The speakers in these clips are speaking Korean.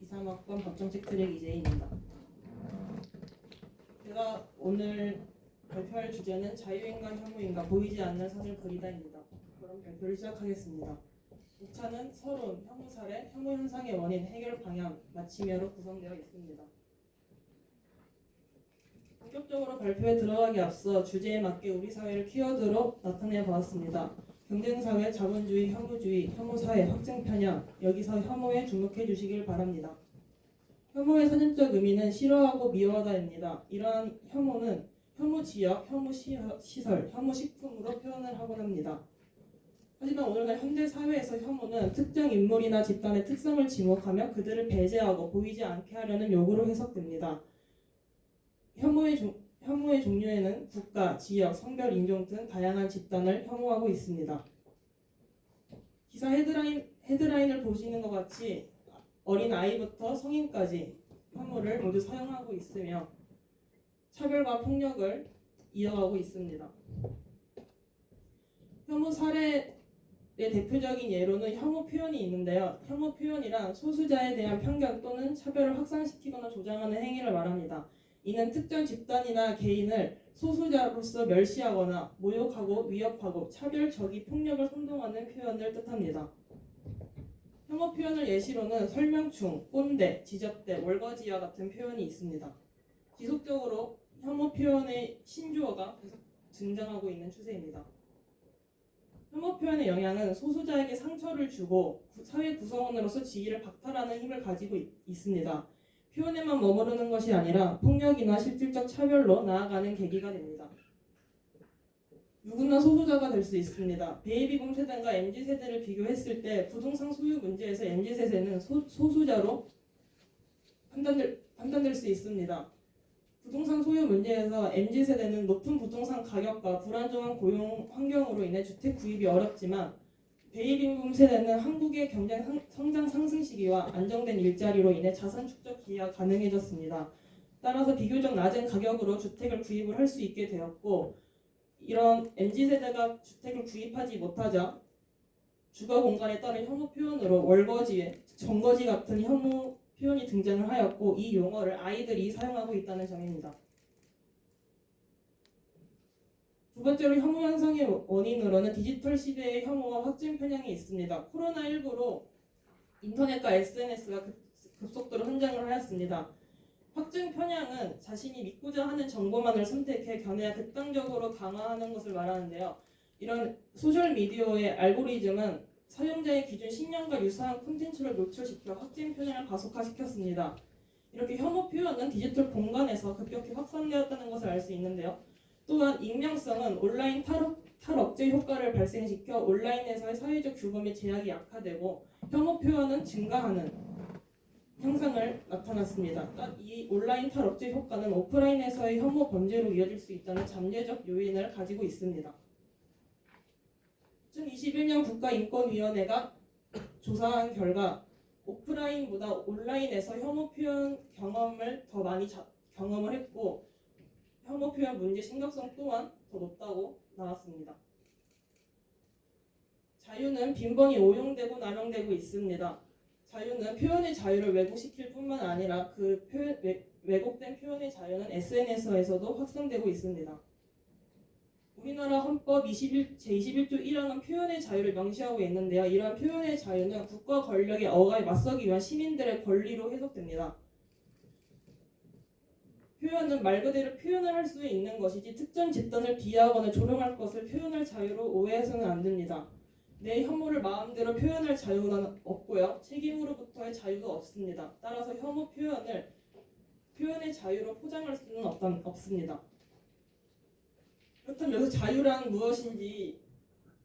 23학번 법정책 트랙 이재희입니다. 제가 오늘 발표할 주제는 자유인가 혐오인가 보이지 않는 선을 그리다입니다. 그럼 발표를 시작하겠습니다. 6차는 서론, 혐오 사례, 혐오 현상의 원인, 해결 방향, 마침표로 구성되어 있습니다. 본격적으로 발표에 들어가기 앞서 주제에 맞게 우리 사회를 키워드로 나타내 보았습니다. 경쟁사회, 자본주의, 혐오주의, 혐오사회, 확증 편향, 여기서 혐오에 주목해 주시길 바랍니다. 혐오의 사전적 의미는 싫어하고 미워하다입니다. 이러한 혐오는 혐오 지역, 혐오 시설, 혐오 식품으로 표현을 하곤 합니다. 하지만 오늘날 현대 사회에서 혐오는 특정 인물이나 집단의 특성을 지목하며 그들을 배제하고 보이지 않게 하려는 요구로 해석됩니다. 혐오의 종류에는 국가, 지역, 성별, 인종 등 다양한 집단을 혐오하고 있습니다. 기사 헤드라인을 보시는 것 같이 어린 아이부터 성인까지 혐오를 모두 사용하고 있으며 차별과 폭력을 이어가고 있습니다. 혐오 사례의 대표적인 예로는 혐오 표현이 있는데요. 혐오 표현이란 소수자에 대한 편견 또는 차별을 확산시키거나 조장하는 행위를 말합니다. 이는 특정 집단이나 개인을 소수자로서 멸시하거나 모욕하고 위협하고 차별적인 폭력을 선동하는 표현을 뜻합니다. 혐오 표현을 예시로는 설명충, 꼰대, 지적대, 월거지와 같은 표현이 있습니다. 지속적으로 혐오 표현의 신조어가 계속 등장하고 있는 추세입니다. 혐오 표현의 영향은 소수자에게 상처를 주고 사회 구성원으로서 지위를 박탈하는 힘을 가지고 있습니다. 표현에만 머무르는 것이 아니라 폭력이나 실질적 차별로 나아가는 계기가 됩니다. 누구나 소수자가 될 수 있습니다. 베이비붐 세대가 MZ세대를 비교했을 때 부동산 소유 문제에서 MZ세대는 소수자로 판단될 수 있습니다. 부동산 소유 문제에서 MZ세대는 높은 부동산 가격과 불안정한 고용 환경으로 인해 주택 구입이 어렵지만 베이비붐 세대는 한국의 경제 성장 상승 시기와 안정된 일자리로 인해 자산 축적 기회가 가능해졌습니다. 따라서 비교적 낮은 가격으로 주택을 구입을 할 수 있게 되었고 이런 MZ세대가 주택을 구입하지 못하자 주거 공간에 따른 혐오 표현으로 월거지, 정거지 같은 혐오 표현이 등장을 하였고 이 용어를 아이들이 사용하고 있다는 점입니다. 두 번째로 혐오 현상의 원인으로는 디지털 시대의 혐오와 확증 편향이 있습니다. 코로나19로 인터넷과 SNS가 급속도로 성장을 하였습니다. 확증 편향은 자신이 믿고자 하는 정보만을 선택해 견해가 극단적으로 강화하는 것을 말하는데요. 이런 소셜미디어의 알고리즘은 사용자의 기존 신념과 유사한 콘텐츠를 노출시켜 확증 편향을 가속화시켰습니다. 이렇게 혐오 표현은 디지털 공간에서 급격히 확산되었다는 것을 알 수 있는데요. 또한 익명성은 온라인 탈억제 효과를 발생시켜 온라인에서의 사회적 규범의 제약이 약화되고 혐오 표현은 증가하는 현상을 나타났습니다. 이 온라인 탈억제 효과는 오프라인에서의 혐오 범죄로 이어질 수 있다는 잠재적 요인을 가지고 있습니다. 2021년 국가인권위원회가 조사한 결과 오프라인보다 온라인에서 혐오 표현 경험을 더 많이 경험을 했고 혐오 표현 문제 심각성 또한 더 높다고 나왔습니다. 자유는 빈번히 오용되고 남용되고 있습니다. 자유는 표현의 자유를 왜곡시킬 뿐만 아니라 그 왜곡된 표현의 자유는 SNS에서도 확산되고 있습니다. 우리나라 헌법 제21조 1항은 표현의 자유를 명시하고 있는데요. 이러한 표현의 자유는 국가 권력의 억압에 맞서기 위한 시민들의 권리로 해석됩니다. 표현은 말 그대로 표현을 할 수 있는 것이지 특정 집단을 비하하거나 조롱할 것을 표현할 자유로 오해해서는 안 됩니다. 내 혐오를 마음대로 표현할 자유는 없고요. 책임으로부터의 자유도 없습니다. 따라서 혐오 표현의 자유로 포장할 수는 없습니다. 그렇다면 여기서 자유란 무엇인지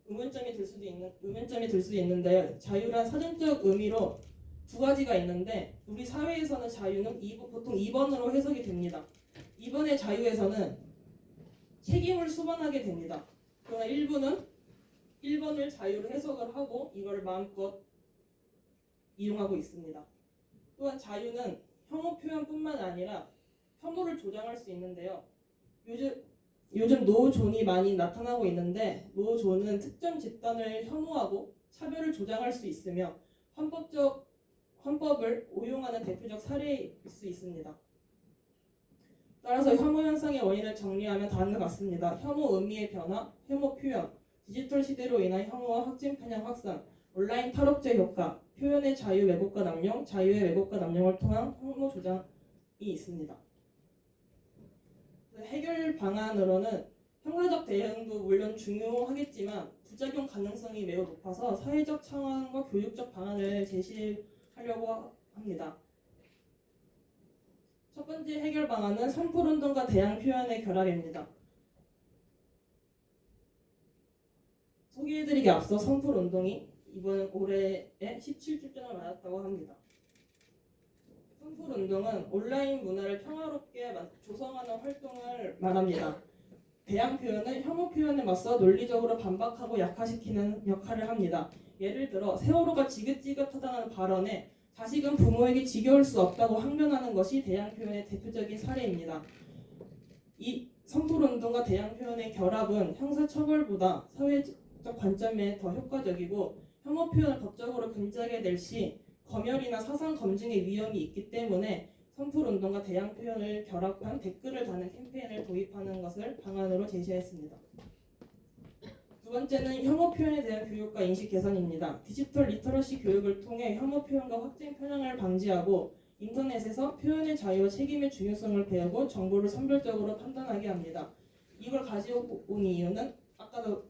의문점이 들 수도 있는데요. 자유란 사전적 의미로 두 가지가 있는데 우리 사회에서는 자유는 보통 2번으로 해석이 됩니다. 2번의 자유에서는 책임을 수반하게 됩니다. 그러나 1번을 자유로 해석을 하고 이걸 마음껏 이용하고 있습니다. 또한 자유는 혐오 표현뿐만 아니라 혐오를 조장할 수 있는데요. 요즘 노존이 많이 나타나고 있는데 노존은 특정 집단을 혐오하고 차별을 조장할 수 있으며 헌법을 오용하는 대표적 사례일 수 있습니다. 따라서 혐오 현상의 원인을 정리하면 다음과 같습니다. 혐오 의미의 변화, 혐오 표현, 디지털 시대로 인한 혐오와 확진 편향 확산, 온라인 탈옥제 효과, 표현의 자유 왜곡과 남용, 자유의 왜곡과 남용을 통한 혐오 조장이 있습니다. 해결 방안으로는 형사적 대응도 물론 중요하겠지만 부작용 가능성이 매우 높아서 사회적 차원과 교육적 방안을 제시하려고 합니다. 첫 번째 해결 방안은 선풀운동과 대항 표현의 결합입니다. 소개해드리기 앞서 선풀운동이 이번 올해에 17주년을 맞았다고 합니다. 선풀운동은 온라인 문화를 평화롭게 조성하는 활동을 말합니다. 대항 표현은 혐오 표현에 맞서 논리적으로 반박하고 약화시키는 역할을 합니다. 예를 들어 세월호가 지긋지긋하다는 발언에 자식은 부모에게 지겨울 수 없다고 항변하는 것이 대항 표현의 대표적인 사례입니다. 이 선풀운동과 대항 표현의 결합은 형사처벌보다 사회적 관점에 더 효과적이고 혐오 표현을 법적으로 금지하게 될 시 검열이나 사상 검증의 위험이 있기 때문에 선풀운동과 대항 표현을 결합한 댓글을 다는 캠페인을 도입하는 것을 방안으로 제시했습니다. 두 번째는 혐오 표현에 대한 교육과 인식 개선입니다. 디지털 리터러시 교육을 통해 혐오 표현과 확진 편향을 방지하고 인터넷에서 표현의 자유와 책임의 중요성을 배우고 정보를 선별적으로 판단하게 합니다. 이걸 가지고 온 이유는 아까도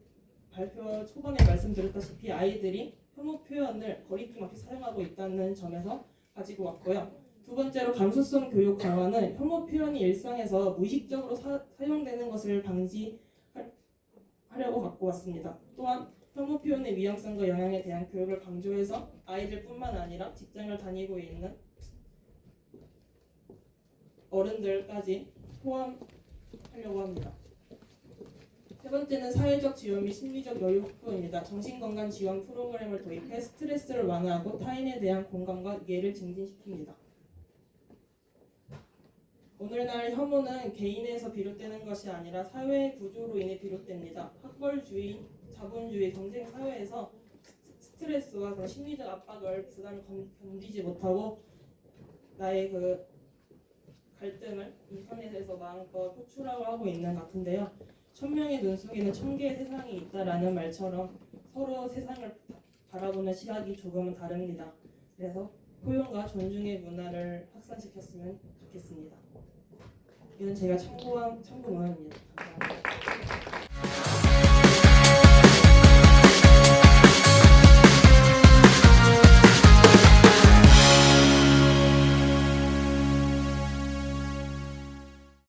발표 초반에 말씀드렸다시피 아이들이 혐오 표현을 거리낌 없이 사용하고 있다는 점에서 가지고 왔고요. 두 번째로 감수성 교육 강화는 혐오 표현이 일상에서 무의식적으로 사용되는 것을 방지하려고 갖고 왔습니다. 또한 혐오 표현의 위험성과 영향에 대한 교육을 강조해서 아이들뿐만 아니라 직장을 다니고 있는 어른들까지 포함하려고 합니다. 세 번째는 사회적 지원 및 심리적 여유 확보입니다. 정신건강 지원 프로그램을 도입해 스트레스를 완화하고 타인에 대한 공감과 이해를 증진시킵니다. 오늘날 혐오는 개인에서 비롯되는 것이 아니라 사회의 구조로 인해 비롯됩니다. 학벌주의, 자본주의, 경쟁 사회에서 스트레스와 그런 심리적 압박을 부담을 견디지 못하고 나의 그 갈등을 인터넷에서 마음껏 표출하고 하고 있는 것 같은데요. 천명의 눈 속에는 천개의 세상이 있다라는 말처럼 서로 세상을 바라보는 시각이 조금은 다릅니다. 그래서 포용과 존중의 문화를 확산시켰으면 좋겠습니다. 이건 제가 참고한 참고 문화입니다. 감사합니다.